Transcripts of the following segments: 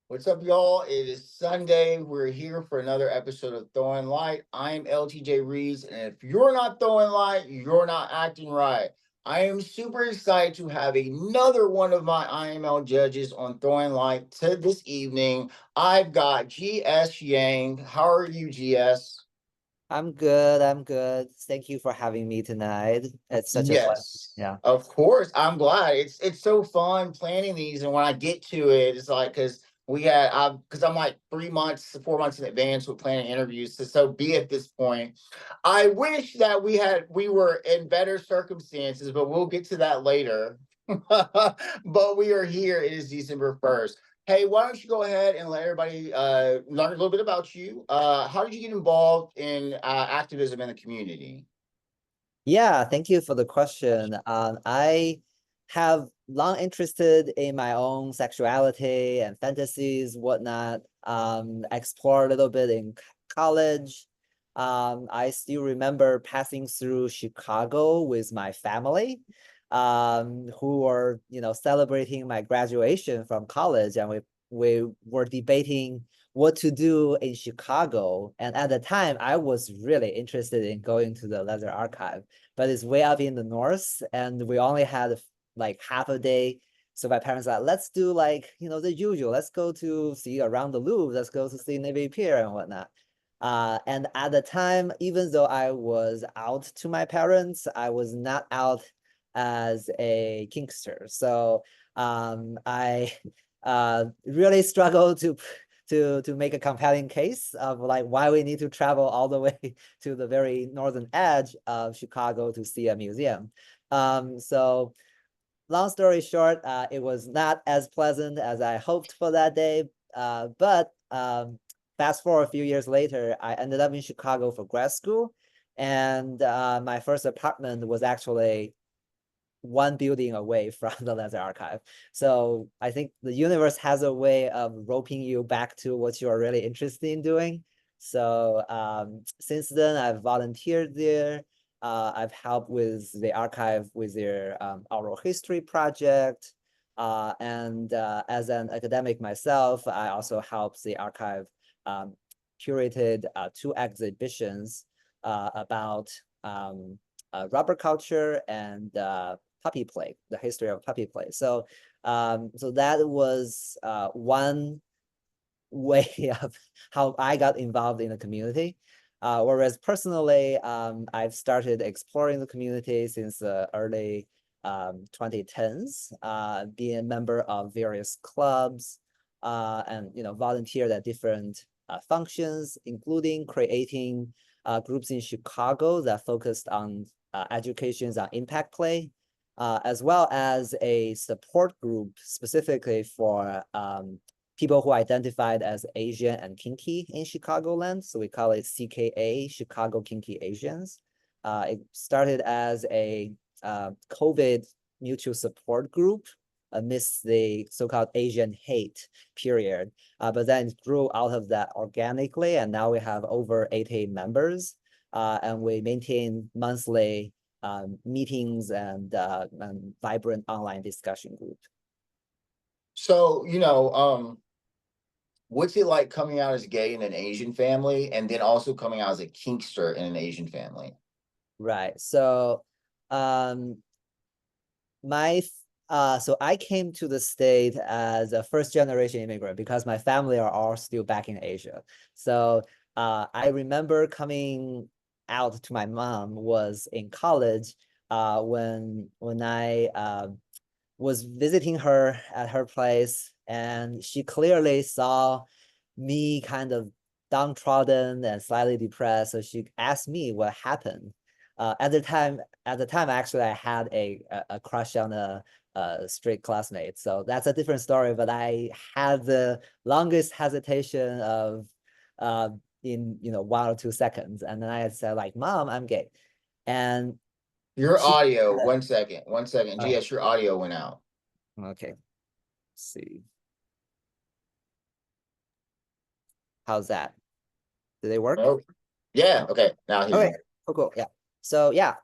What's up, y'all? It is Sunday. We're here for another episode of Throwing Light. I'm LTJ Reeves, and if you're not throwing light, you're not acting right. I am super excited to have another one of my IML judges on Throwing Light to this evening. I've got GS Yang. How are you, GS? I'm good. I'm good. Thank you for having me tonight. It's such a pleasure. Yes, Yeah. of course. I'm glad. It's so fun planning these, and when I get to it, it's like because I'm like 3 months, 4 months in advance with planning interviews. So be at this point. I wish that we were in better circumstances, but we'll get to that later. But we are here. It is December 1st. Hey, why don't you go ahead and let everybody learn a little bit about you? How did you get involved in activism in the community? Yeah, thank you for the question. I have long interested in my own sexuality and fantasies, whatnot. Explore a little bit in college. I still remember passing through Chicago with my family, who were, celebrating my graduation from college, and we were debating what to do in Chicago. And at the time, I was really interested in going to the Leather Archive, but it's way up in the north, and we only had like half a day. So my parents like, let's do like, the usual. Let's go to see around the Louvre. Let's go to see Navy Pier and whatnot. And at the time, even though I was out to my parents, I was not out as a kinkster. So I really struggled to make a compelling case of like why we need to travel all the way to the very northern edge of Chicago to see a museum. So long story short, it was not as pleasant as I hoped for that day. But fast forward a few years later, I ended up in Chicago for grad school. And my first apartment was actually one building away from the Leather Archive. So I think the universe has a way of roping you back to what you are really interested in doing. So since then, I've volunteered there. I've helped with the archive with their oral history project. And as an academic myself, I also helped the archive curated 2 exhibitions about rubber culture and puppy play, the history of puppy play. So that was one way of how I got involved in the community. Whereas personally, I've started exploring the community since the early 2010s, being a member of various clubs, and volunteered at different functions, including creating groups in Chicago that focused on educations on impact play, as well as a support group specifically for people who identified as Asian and kinky in Chicagoland. So we call it CKA, Chicago Kinky Asians. It started as a COVID mutual support group amidst the so-called Asian hate period. But then it grew out of that organically, and now we have over 80 members, and we maintain monthly meetings and vibrant online discussion group. So, what's it like coming out as gay in an Asian family and then also coming out as a kinkster in an Asian family? Right. So um my so I came to the state as a first generation immigrant because my family are all still back in Asia. So I remember coming out to my mom was in college, when I was visiting her at her place, and she clearly saw me kind of downtrodden and slightly depressed. So she asked me what happened. At the time, actually, I had a crush on a straight classmate. So that's a different story. But I had the longest hesitation of in 1 or 2 seconds, and then I had said like, "Mom, I'm gay," and Your she. audio, one second, one second. Oh, GS, your audio went out. okay. Let's see. How's that? Do they work? Oh, yeah. No. Okay. Now I hear Okay. you. Oh, cool. Yeah. So yeah.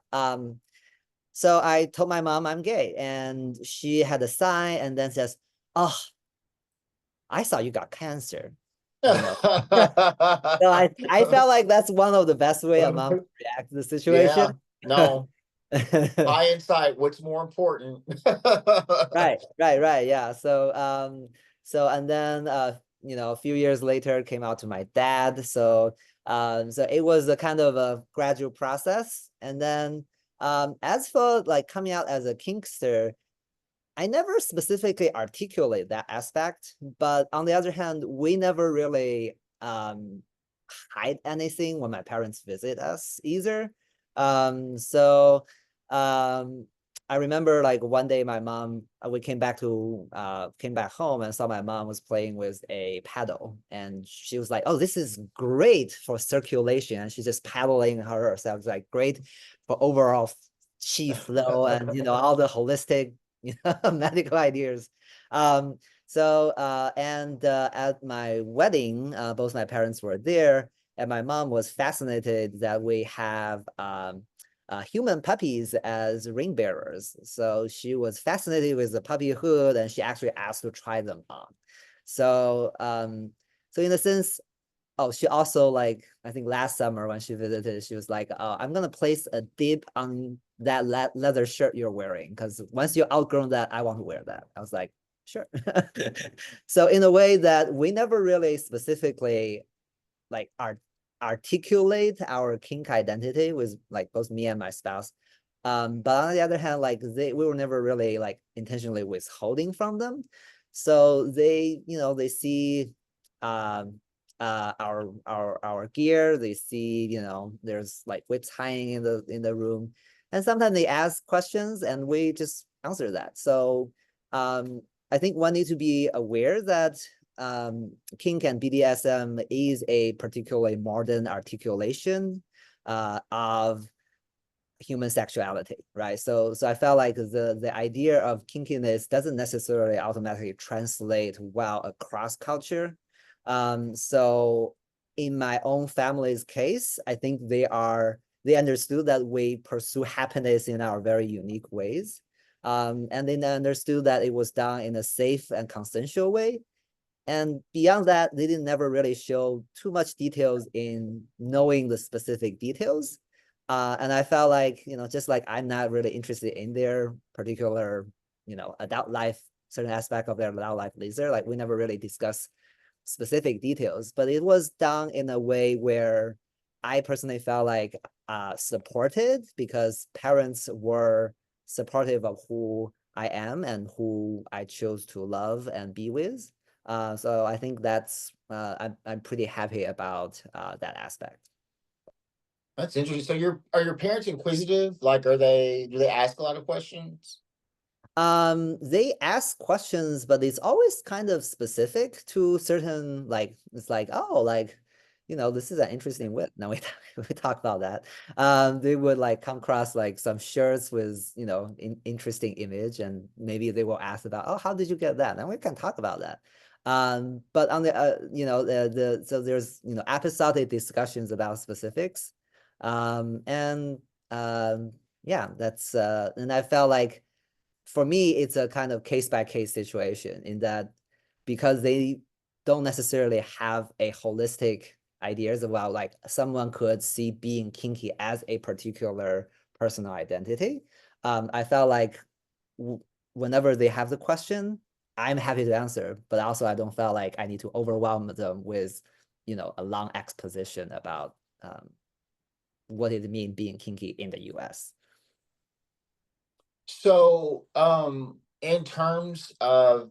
So I told my mom I'm gay, and she had a sigh and then says, "Oh, I saw you got cancer, you know. So I felt like that's one of the best way a mom could react to the Yeah, situation. no, hindsight, what's more important? Right. Yeah. So and then a few years later came out to my dad. So it was a kind of a gradual process. And then as for like coming out as a kinkster, I never specifically articulate that aspect, but on the other hand, we never really hide anything when my parents visit us either. So um, I remember like one day my mom, we came back home and saw my mom was playing with a paddle, and she was like, "Oh, this is great for circulation," and she's just paddling herself. It's like great for overall chi flow and all the holistic medical ideas. At my wedding, both my parents were there, and my mom was fascinated that we have human puppies as ring bearers. So she was fascinated with the puppyhood, and she actually asked to try them on. So, so in a sense, oh, she also like, I think last summer when she visited, she was like, "Oh, I'm gonna place a dip on that leather shirt you're wearing because once you're outgrown that, I want to wear that." I was like, "Sure." So in a way that we never really specifically like articulate our kink identity with like both me and my spouse. But on the other hand, like we were never really like intentionally withholding from them. So they see um our gear, they see, there's like whips hanging in the room. And sometimes they ask questions and we just answer that. So I think one needs to be aware that kink and BDSM is a particularly modern articulation of human sexuality, right? So I felt like the idea of kinkiness doesn't necessarily automatically translate well across culture. So in my own family's case, I think they understood that we pursue happiness in our very unique ways. And they understood that it was done in a safe and consensual way. And beyond that, they didn't never really show too much details in knowing the specific details. And I felt like, just like I'm not really interested in their particular, adult life, certain aspect of their adult life laser, like we never really discuss specific details, but it was done in a way where I personally felt like supported because parents were supportive of who I am and who I chose to love and be with. So I think that's I'm pretty happy about that aspect. That's interesting. So are your parents inquisitive? Like, do they ask a lot of questions? They ask questions, but it's always kind of specific to certain like it's like, oh, like, this is an interesting whip. Now we talk about that. They would like come across like some shirts with, interesting image, and maybe they will ask about, oh, how did you get that? And we can talk about that. But on the so there's, episodic discussions about specifics. And yeah, that's and I felt like for me, it's a kind of case by case situation in that because they don't necessarily have a holistic ideas about like someone could see being kinky as a particular personal identity. I felt like whenever they have the question, I'm happy to answer, but also I don't feel like I need to overwhelm them with, a long exposition about what it means being kinky in the US. So, in terms of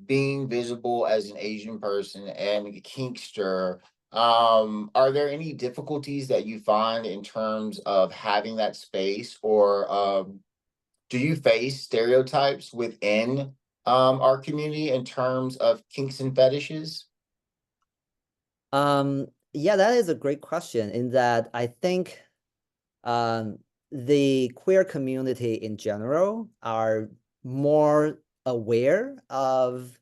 being visible as an Asian person and a kinkster, are there any difficulties that you find in terms of having that space, or do you face stereotypes within our community in terms of kinks and fetishes? Yeah, that is a great question in that I think um, the queer community in general are more aware of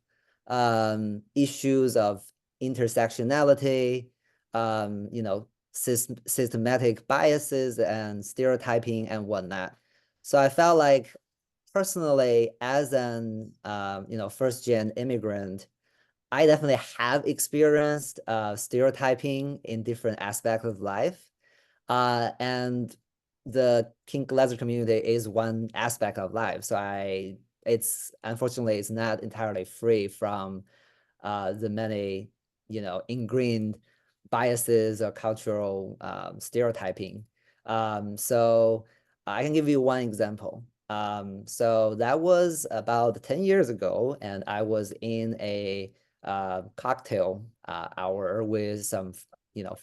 issues of intersectionality, systematic biases and stereotyping and whatnot. So I felt like personally, as an first gen immigrant, I definitely have experienced stereotyping in different aspects of life. And the kink leisure community is one aspect of life. So it's unfortunately it's not entirely free from the many, ingrained biases or cultural stereotyping. So I can give you one example. So that was about 10 years ago, and I was in a cocktail hour with some,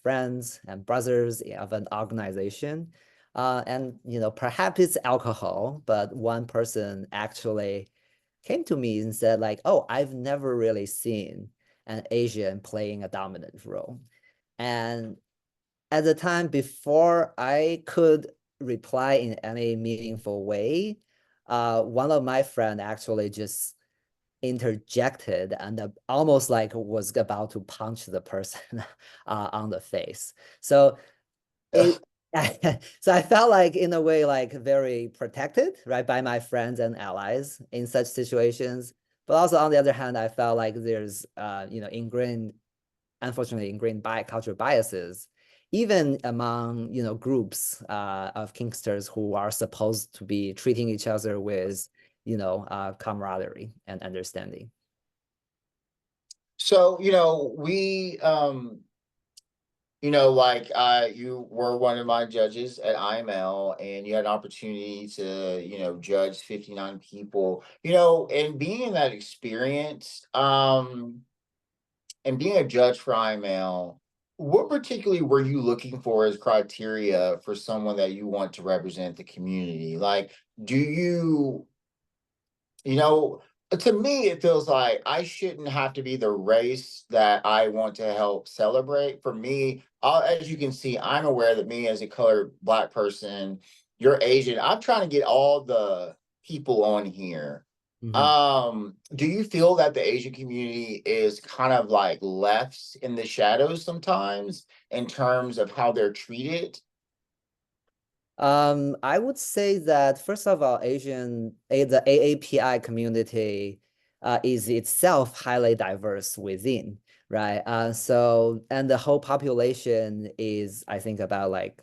friends and brothers of an organization. And, perhaps it's alcohol, but one person actually came to me and said like, oh, I've never really seen an Asian playing a dominant role. And at the time, before I could reply in any meaningful way, one of my friend actually just interjected and almost like was about to punch the person on the face. So it so I felt like in a way like very protected, right, by my friends and allies in such situations. But also on the other hand, I felt like there's unfortunately ingrained cultural biases, even among groups of kinksters who are supposed to be treating each other with camaraderie and understanding. So, we like you were one of my judges at IML and you had an opportunity to, judge 59 people, and being in that experience, and being a judge for IML, what particularly were you looking for as criteria for someone that you want to represent the community? Like, do you you know, to me, it feels like I shouldn't have to be the race that I want to help celebrate. For me, as you can see, I'm aware that me as a colored Black person, you're Asian. I'm trying to get all the people on here. Mhm. Do you feel that the Asian community is kind of like left in the shadows sometimes in terms of how they're treated? I would say that first of all, the AAPI community is itself highly diverse within, right? And the whole population is, I think, about like,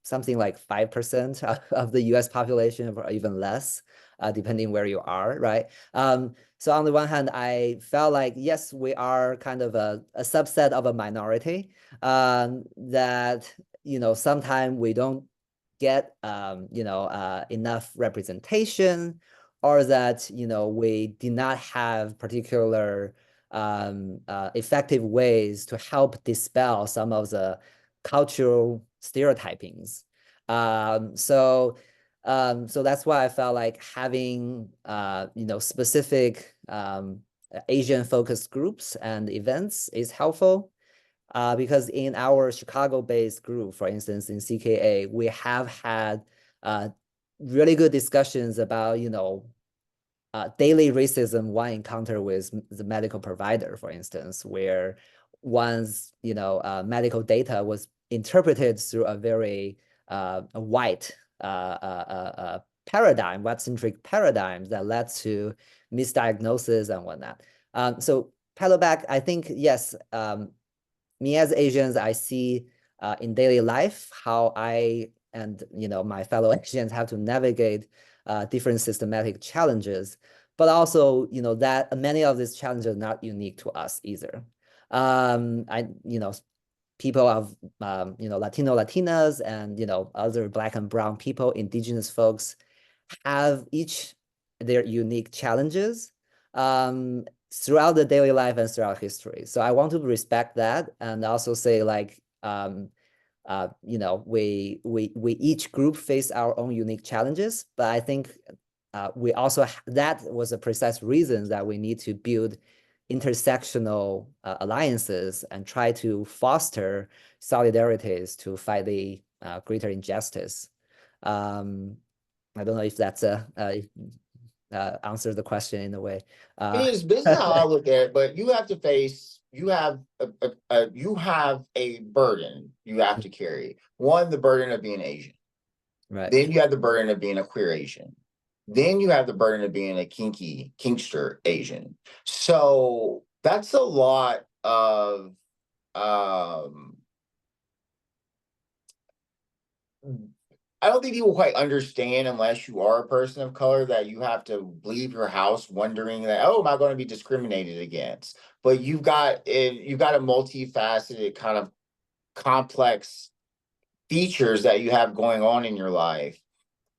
something like 5% of the US population or even less, depending where you are, right? So on the one hand, I felt like, yes, we are kind of a subset of a minority that, sometimes we don't get enough representation, or that we did not have particular effective ways to help dispel some of the cultural stereotypings. So that's why I felt like having specific Asian focused groups and events is helpful. Because in our Chicago-based group, for instance, in CKA, we have had uh, really good discussions about, daily racism one encounter with the medical provider, for instance, where one's, medical data was interpreted through a very white paradigm, white-centric paradigm that led to misdiagnosis and whatnot. So pedal back, I think, yes, me as Asians, I see in daily life how I and my fellow Asians have to navigate different systematic challenges, but also that many of these challenges are not unique to us either. I people of Latino, Latinas, and other Black and Brown people, Indigenous folks have each their unique challenges throughout the daily life and throughout history. So I want to respect that and also say like, we each group face our own unique challenges, but I think we also that was a precise reason that we need to build intersectional alliances and try to foster solidarities to fight the greater injustice. Um, I don't know if that's answer the question in a way. This is how I look at it, but you have to face, you have a burden you have to carry. One, the burden of being Asian. Right. Then you have the burden of being a queer Asian. Then you have the burden of being a kinkster Asian. So That's a lot of um I don't think people quite understand unless you are a person of color that you have to leave your house wondering that, oh, am I going to be discriminated against? But you've got a multifaceted kind of complex features that you have going on in your life.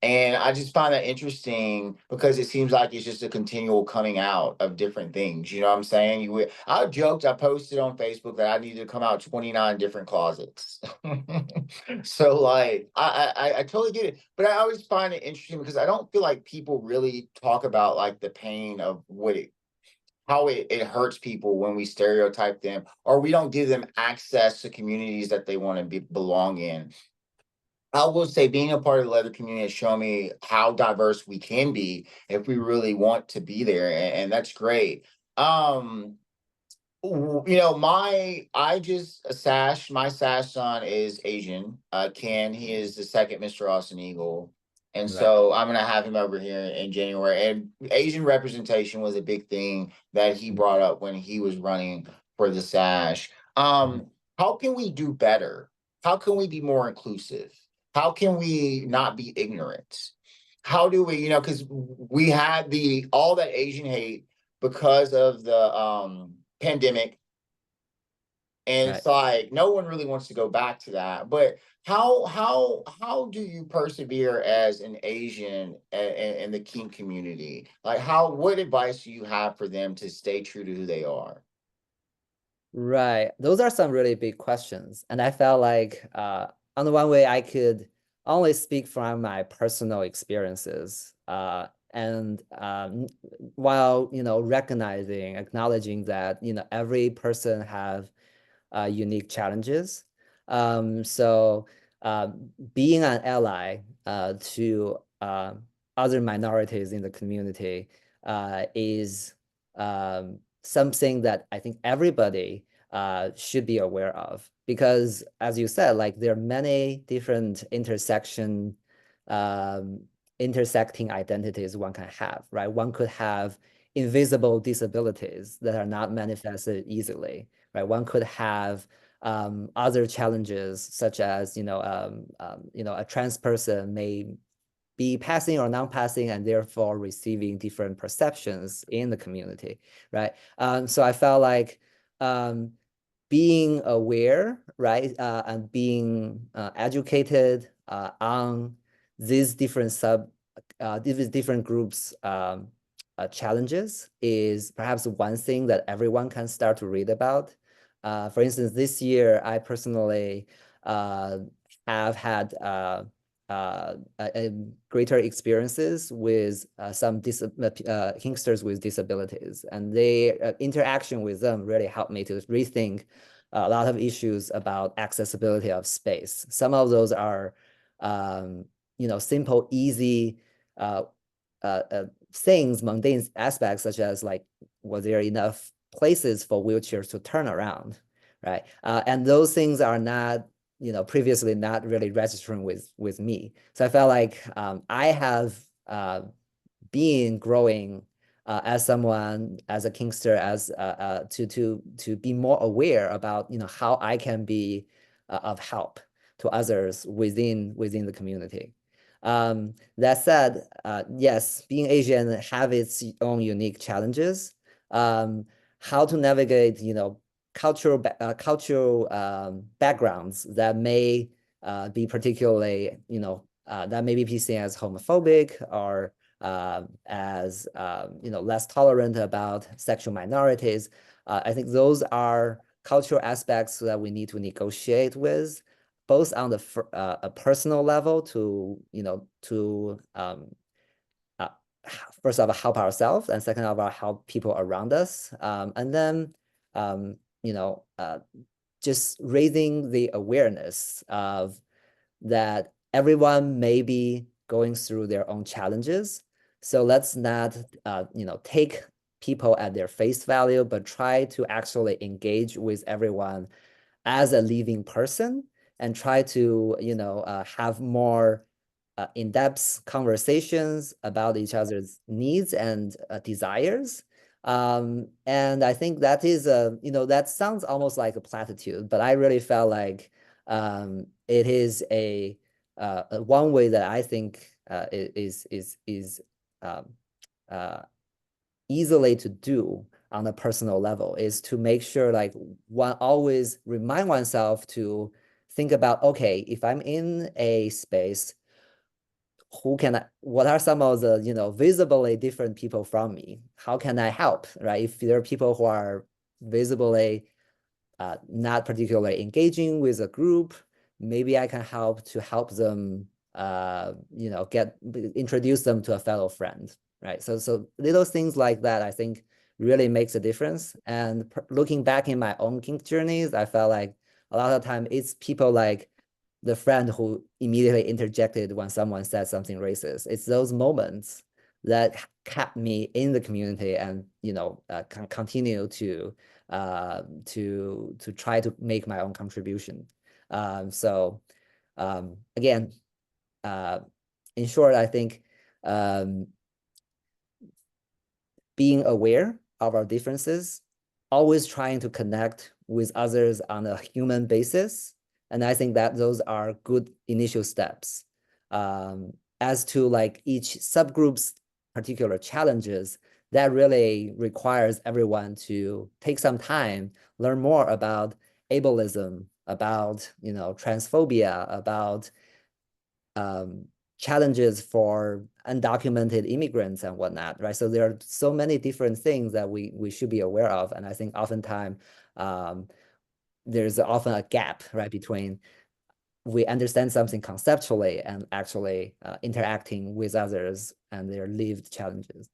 And I just find that interesting because it seems like it's just a continual coming out of different things. You know what I'm saying? I joked, I posted on Facebook that I needed to come out 29 different closets. So like I totally get it. But I always find it interesting because I don't feel like people really talk about like the pain of how it hurts people when we stereotype them or we don't give them access to communities that they want to belong in. I will say being a part of the leather community has shown me how diverse we can be if we really want to be there, and that's great. Um, you know, my sash son is Asian. Ken, he is the second Mr. Austin Eagle. And Right. so I'm gonna have him over here in January. And Asian representation was a big thing that he brought up when he was running for the sash. Mhm. How can we do better? How can we be more inclusive? How can we not be ignorant? How do we, because we had the all that Asian hate because of the pandemic. And Right. it's like no one really wants to go back to that. But how do you persevere as an Asian in the kink community? Like what advice do you have for them to stay true to who they are? Right. Those are some really big questions. And I felt like on the one way I could only speak from my personal experiences. And while, recognizing, acknowledging that, every person have unique challenges. So being an ally to other minorities in the community is something that I think everybody should be aware of. Because as you said, like there are many different um, intersecting identities one can have, right? One could have invisible disabilities that are not manifested easily, right? One could have other challenges such as, a trans person may be passing or non-passing and therefore receiving different perceptions in the community, right? So I felt like being aware, right, and being educated on these these different groups challenges is perhaps one thing that everyone can start to read about. For instance, this year I personally uh, have had greater experiences with some kinksters with disabilities, and they interaction with them really helped me to rethink a lot of issues about accessibility of space. Some of those are, simple, easy things, mundane aspects, such as like, was there enough places for wheelchairs to turn around, right? And those things are not, previously not really registering with me. So I felt like I have been growing as someone, as a kinkster, as to be more aware about how I can be of help to others within the community. That said, yes, being Asian have its own unique challenges. How to navigate, cultural backgrounds that may be particularly, that may be seen as homophobic or as less tolerant about sexual minorities. I think those are cultural aspects that we need to negotiate with, both on the a personal level to uh, first of all help ourselves, and second of all help people around us, and then um, you know uh, just raising the awareness of that everyone may be going through their own challenges. So let's not, take people at their face value, but try to actually engage with everyone as a living person and try to, have more in-depth conversations about each other's needs and desires. And I think that is a, that sounds almost like a platitude, but I really felt like it is one way that I think is um, uh, easily to do on a personal level is to make sure like one always remind oneself to think about, okay, if I'm in a space, what are some of the, visibly different people from me? How can I help, right? If there are people who are visibly not particularly engaging with a group, maybe I can help them, get introduce them to a fellow friend, right? So little things like that, I think really makes a difference. And looking back in my own kink journeys, I felt like a lot of time it's people like the friend who immediately interjected when someone said something racist. It's those moments that kept me in the community and continue to try to make my own contribution. So again, uh, in short, I think um, being aware of our differences, always trying to connect with others on a human basis. And I think that those are good initial steps. As to like each subgroup's particular challenges, that really requires everyone to take some time, learn more about ableism, about transphobia, about um, challenges for undocumented immigrants and whatnot, right? So there are so many different things that we should be aware of, and I think oftentimes um, there's often a gap, right, between we understand something conceptually and actually interacting with others and their lived challenges.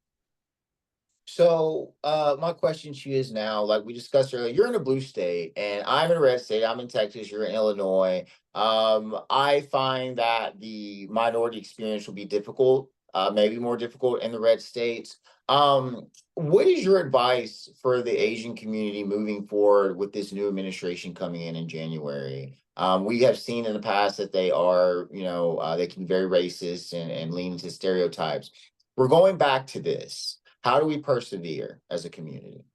So, my question to you is now, like we discussed earlier, you're in a blue state and I'm in a red state. I'm in Texas, you're in Illinois. I find that the minority experience will be difficult, maybe more difficult in the red states. What is your advice for the Asian community moving forward with this new administration coming in January? We have seen in the past that they are, they can be very racist and lean into stereotypes. We're going back to this. How do we persevere as a community?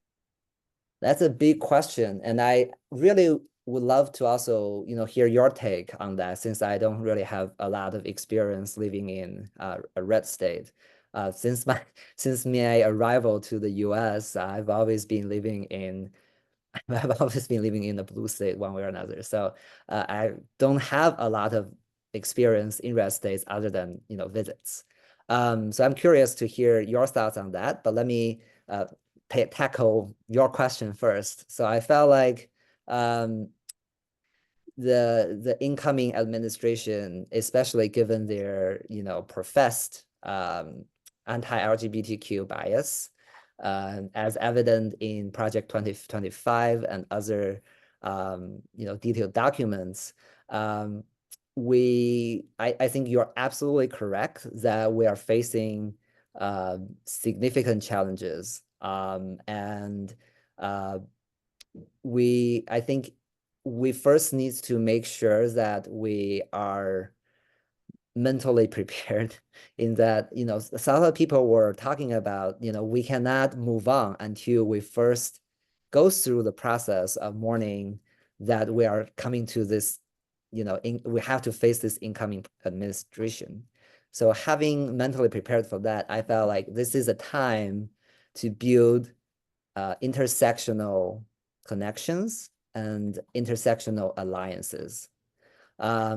That's a big question, and I really would love to also, hear your take on that since I don't really have a lot of experience living in a red state. Since my since my arrival to the US, I've always been living in the blue state one way or another. So I don't have a lot of experience in red states other than visits. So I'm curious to hear your thoughts on that. But let me tackle your question first. So I felt like um, the incoming administration, especially given their professed anti-LGBTQ bias, as evident in Project 2025 and other detailed documents. I think you're absolutely correct that we are facing significant challenges, and uh, I think we first need to make sure that we are mentally prepared in that, some of the people were talking about, we cannot move on until we first go through the process of mourning that we are coming to this, we have to face this incoming administration. So having mentally prepared for that, I felt like this is a time to build intersectional connections and intersectional alliances.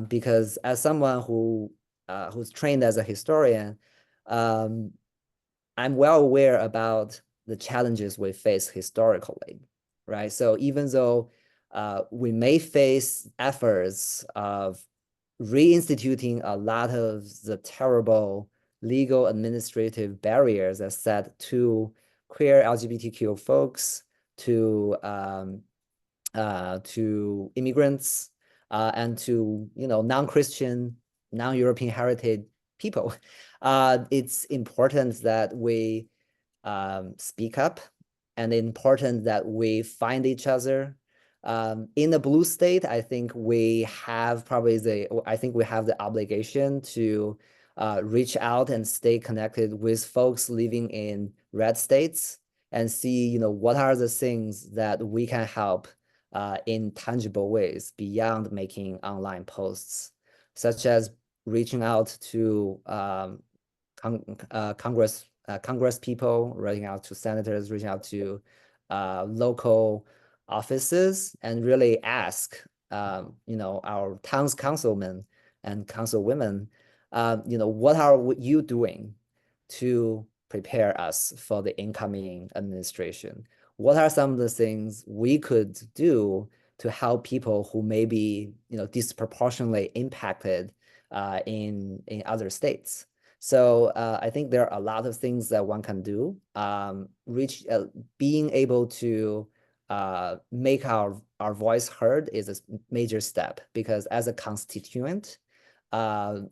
Because as someone who's trained as a historian, um, I'm well aware about the challenges we face historically, right? So even though we may face efforts of reinstituting a lot of the terrible legal administrative barriers that set to queer LGBTQ folks, to immigrants, and to non-Christian, non-European heritage people. It's important that we speak up, and important that we find each other. In the blue state, I think we have the obligation to reach out and stay connected with folks living in red states and see, what are the things that we can help in tangible ways beyond making online posts, such as reaching out to Congress people, reaching out to senators, reaching out to local offices, and really ask, our town's councilmen and councilwomen, what are you doing to prepare us for the incoming administration? What are some of the things we could do to help people who may be, disproportionately impacted in other states? So I think there are a lot of things that one can do. Being able to make our voice heard is a major step, because as a constituent,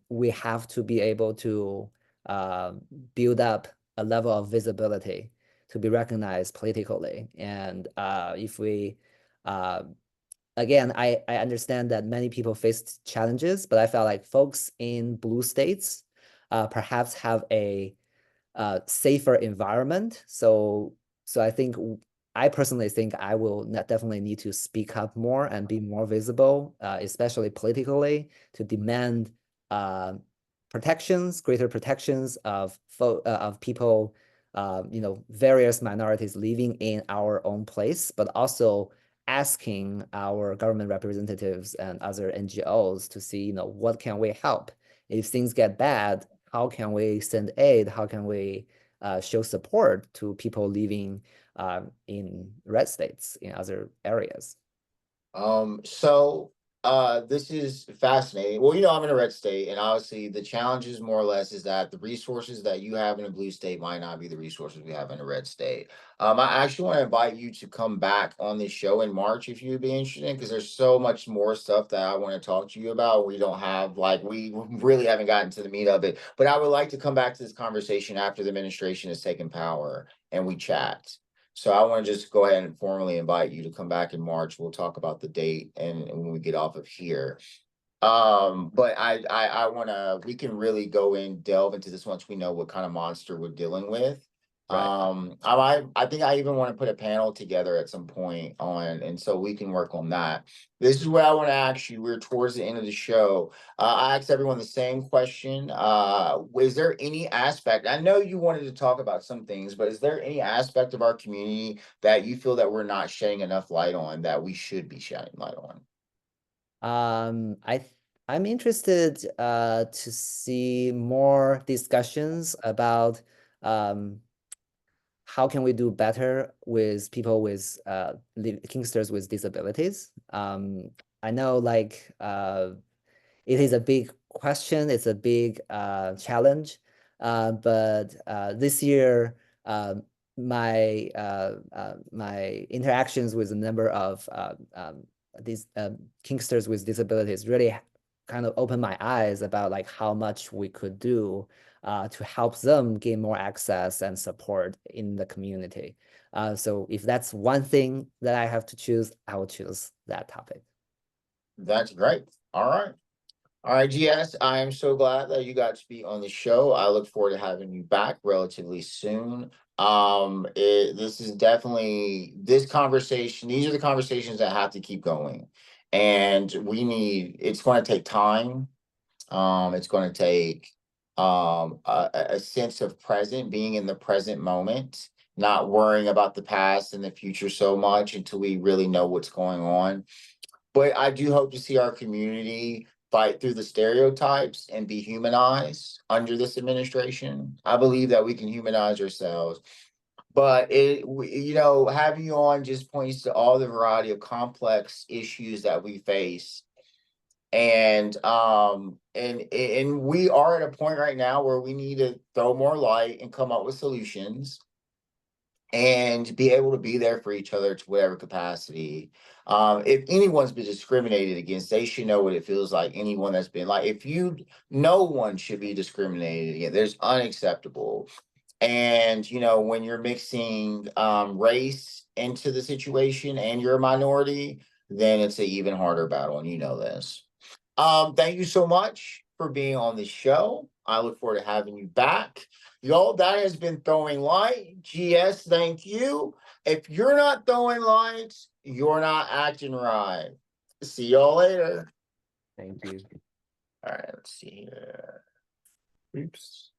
we have to be able to uh, build up a level of visibility to be recognized politically. And if we again, I understand that many people face challenges, but I felt like folks in blue states perhaps have a safer environment. So I personally think I will definitely need to speak up more and be more visible, especially politically, to demand greater protections of people, various minorities living in our own place, but also asking our government representatives and other NGOs to see, what can we help? If things get bad, how can we send aid? How can we show support to people living in red states in other areas? So this is fascinating. Well, I'm in a red state, and obviously the challenges more or less is that the resources that you have in a blue state might not be the resources we have in a red state. I actually want to invite you to come back on this show in March if you'd be interested in, because there's so much more stuff that I want to talk to you about. We don't have we really haven't gotten to the meat of it. But I would like to come back to this conversation after the administration has taken power and we chat. So I want to just go ahead and formally invite you to come back in March. We'll talk about the date and when we get off of here. But I wanna we can really go in, delve into this once we know what kind of monster we're dealing with. Right. I think I even want to put a panel together at some point on, and so we can work on that. This is what I want to ask you. We're towards the end of the show. I asked everyone the same question. Was there any aspect? I know you wanted to talk about some things, but is there any aspect of our community that you feel that we're not shedding enough light on that we should be shedding light on? Um, I th- I'm interested to see more discussions about um, how can we do better with people with kinksters with disabilities. I know it is a big question, it's a big challenge, but this year my interactions with a number of these kinksters with disabilities really kind of opened my eyes about how much we could do to help them gain more access and support in the community. So if that's one thing that I have to choose, I will choose that topic. That's great. All right. All right, GS, I am so glad that you got to be on the show. I look forward to having you back relatively soon. This is definitely this conversation. These are the conversations that have to keep going, and it's going to take time. It's going to take a sense of being in the present moment, not worrying about the past and the future so much until we really know what's going on. But I do hope to see our community fight through the stereotypes and be humanized under this administration. I believe that we can humanize ourselves. But having you on just points to all the variety of complex issues that we face. And we are at a point right now where we need to throw more light and come up with solutions and be able to be there for each other to whatever capacity. If anyone's been discriminated against, they should know what it feels like. Anyone that's been no one should be discriminated against. There's unacceptable. And when you're mixing race into the situation and you're a minority, then it's an even harder battle, and you know this. Thank you so much for being on the show. I look forward to having you back. Y'all, that has been Throwing Light. GS, thank you. If you're not throwing lights, you're not acting right. See y'all later. Thank you. All right, let's see here. Oops.